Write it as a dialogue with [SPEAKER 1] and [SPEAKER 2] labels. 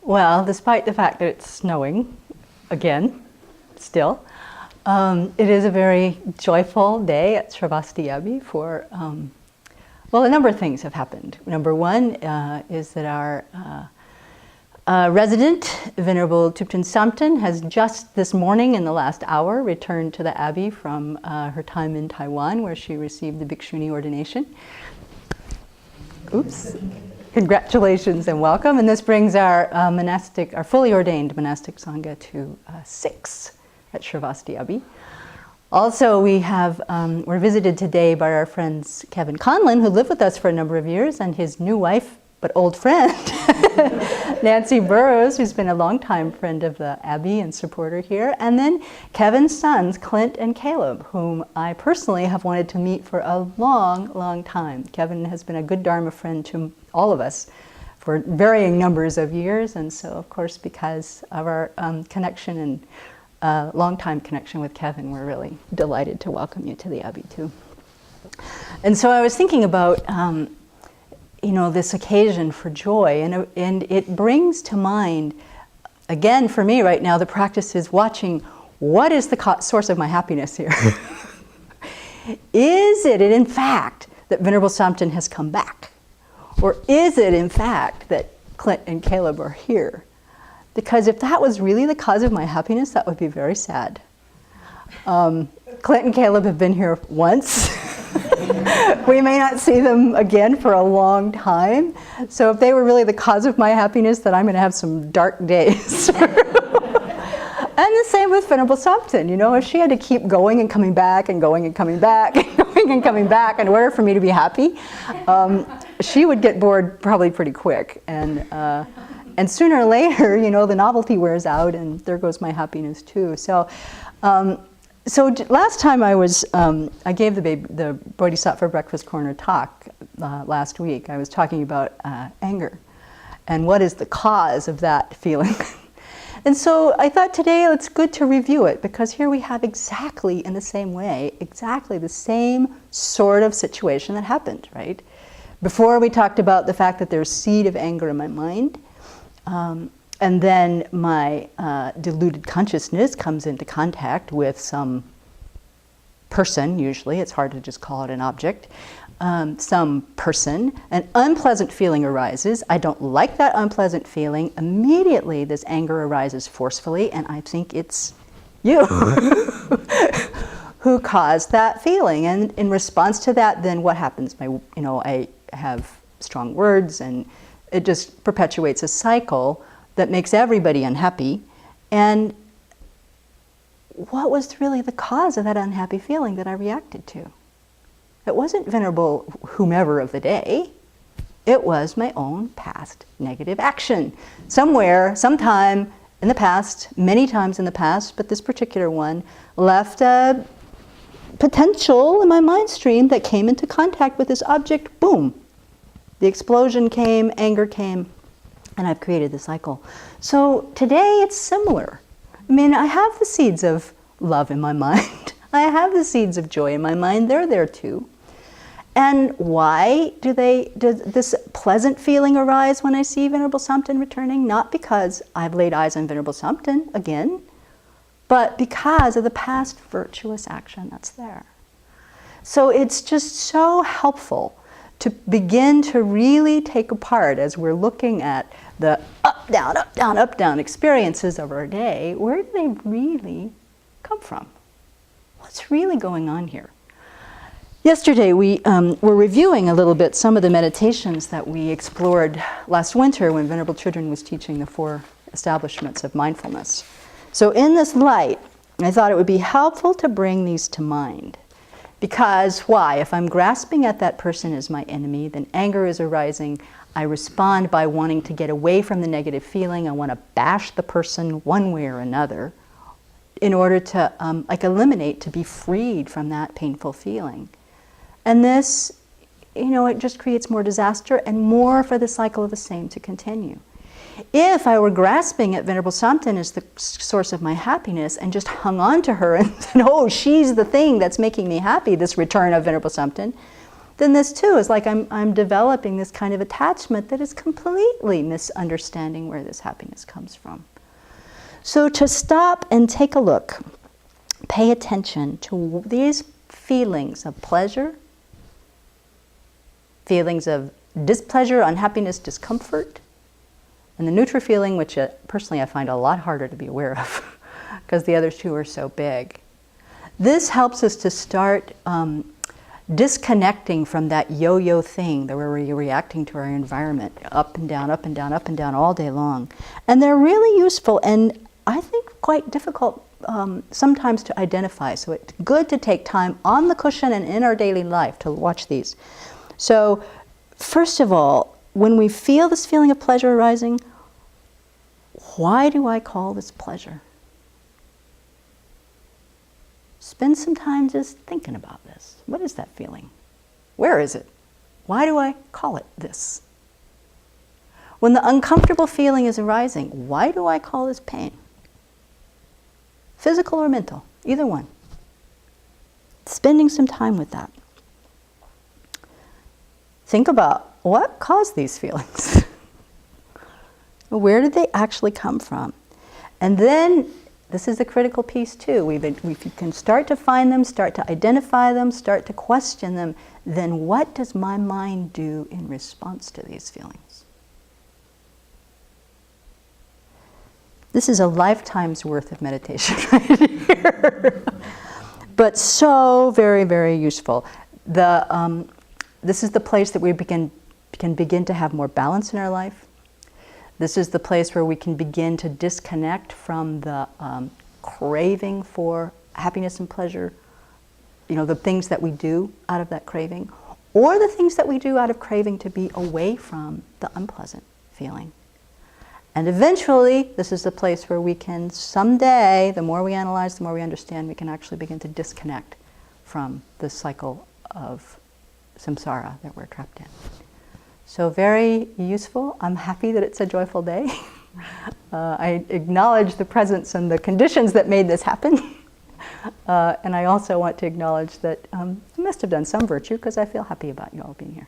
[SPEAKER 1] Well, despite the fact that it's snowing, again, still, it is a very joyful day at Sravasti Abbey for, well, a number of things have happened. Number one is that our resident, Venerable Thupten Samten, has just this morning in the last hour returned to the Abbey from her time in Taiwan, where she received the Bhikshuni ordination. Oops. Congratulations and welcome. And this brings our our fully ordained monastic Sangha to 6 at Sravasti Abbey. Also, we're visited today by our friends Kevin Conlon, who lived with us for a number of years, and his new wife, but old friend, Nancy Burrows, who's been a longtime friend of the Abbey and supporter here. And then Kevin's sons, Clint and Caleb, whom I personally have wanted to meet for a long, long time. Kevin has been a good Dharma friend to all of us for varying numbers of years. And so, of course, because of our connection and long-time connection with Kevin, we're really delighted to welcome you to the Abbey, too. And so I was thinking about this occasion for joy, and it brings to mind, again for me right now, the practice is watching what is the source of my happiness here. Is it in fact that Venerable Samten has come back? Or is it in fact that Clint and Caleb are here? Because if that was really the cause of my happiness, that would be very sad. Clint and Caleb have been here once. We may not see them again for a long time. So if they were really the cause of my happiness, then I'm going to have some dark days. And the same with Venerable Samten. If she had to keep going and coming back and going and coming back and going and coming back in order for me to be happy, she would get bored probably pretty quick. And sooner or later, the novelty wears out, and there goes my happiness too. So last time I gave the Bodhisattva Breakfast Corner talk last week. I was talking about anger and what is the cause of that feeling. And so I thought today it's good to review it, because here we have exactly in the same way, exactly the same sort of situation that happened, right? Before we talked about the fact that there's seed of anger in my mind. And then my deluded consciousness comes into contact with some person, usually. It's hard to just call it an object. Some person. An unpleasant feeling arises. I don't like that unpleasant feeling. Immediately, this anger arises forcefully, and I think it's you who caused that feeling. And in response to that, then what happens? I have strong words, and it just perpetuates a cycle that makes everybody unhappy. And what was really the cause of that unhappy feeling that I reacted to? It wasn't Venerable whomever of the day. It was my own past negative action. Somewhere, sometime in the past, many times in the past, but this particular one left a potential in my mind stream that came into contact with this object. Boom! The explosion came, anger came, and I've created the cycle. So today it's similar. I have the seeds of love in my mind. I have the seeds of joy in my mind. They're there too. And why does this pleasant feeling arise when I see Venerable Samten returning? Not because I've laid eyes on Venerable Samten again, but because of the past virtuous action that's there. So it's just so helpful to begin to really take apart, as we're looking at the up, down experiences of our day, where do they really come from? What's really going on here? Yesterday we were reviewing a little bit some of the meditations that we explored last winter when Venerable Children was teaching the 4 establishments of mindfulness. So in this light, I thought it would be helpful to bring these to mind. Because why? If I'm grasping at that person as my enemy, then anger is arising. I respond by wanting to get away from the negative feeling. I want to bash the person one way or another in order to eliminate, to be freed from that painful feeling. And this, it just creates more disaster and more for the cycle of the same to continue. If I were grasping at Venerable Samten as the source of my happiness and just hung on to her and said, oh, she's the thing that's making me happy, this return of Venerable Samten, then this too is like I'm developing this kind of attachment that is completely misunderstanding where this happiness comes from. So to stop and take a look, pay attention to these feelings of pleasure, feelings of displeasure, unhappiness, discomfort, and the neutral feeling, which personally I find a lot harder to be aware of because the other two are so big. This helps us to start disconnecting from that yo-yo thing that we're reacting to our environment, up and down, up and down, up and down all day long. And they're really useful and I think quite difficult sometimes to identify. So it's good to take time on the cushion and in our daily life to watch these. So first of all, when we feel this feeling of pleasure arising, why do I call this pleasure? Spend some time just thinking about this. What is that feeling? Where is it? Why do I call it this? When the uncomfortable feeling is arising, why do I call this pain? Physical or mental, either one. Spending some time with that. Think about what caused these feelings. Where did they actually come from? And then, this is the critical piece too. We can start to find them, start to identify them, start to question them. Then what does my mind do in response to these feelings? This is a lifetime's worth of meditation right here. But so very, very useful. This is the place that we can begin to have more balance in our life. This is the place where we can begin to disconnect from the craving for happiness and pleasure, the things that we do out of that craving, or the things that we do out of craving to be away from the unpleasant feeling. And eventually, this is the place where we can someday, the more we analyze, the more we understand, we can actually begin to disconnect from the cycle of samsara that we're trapped in. So very useful. I'm happy that it's a joyful day. I acknowledge the presence and the conditions that made this happen. And I also want to acknowledge that I must have done some virtue because I feel happy about you all being here.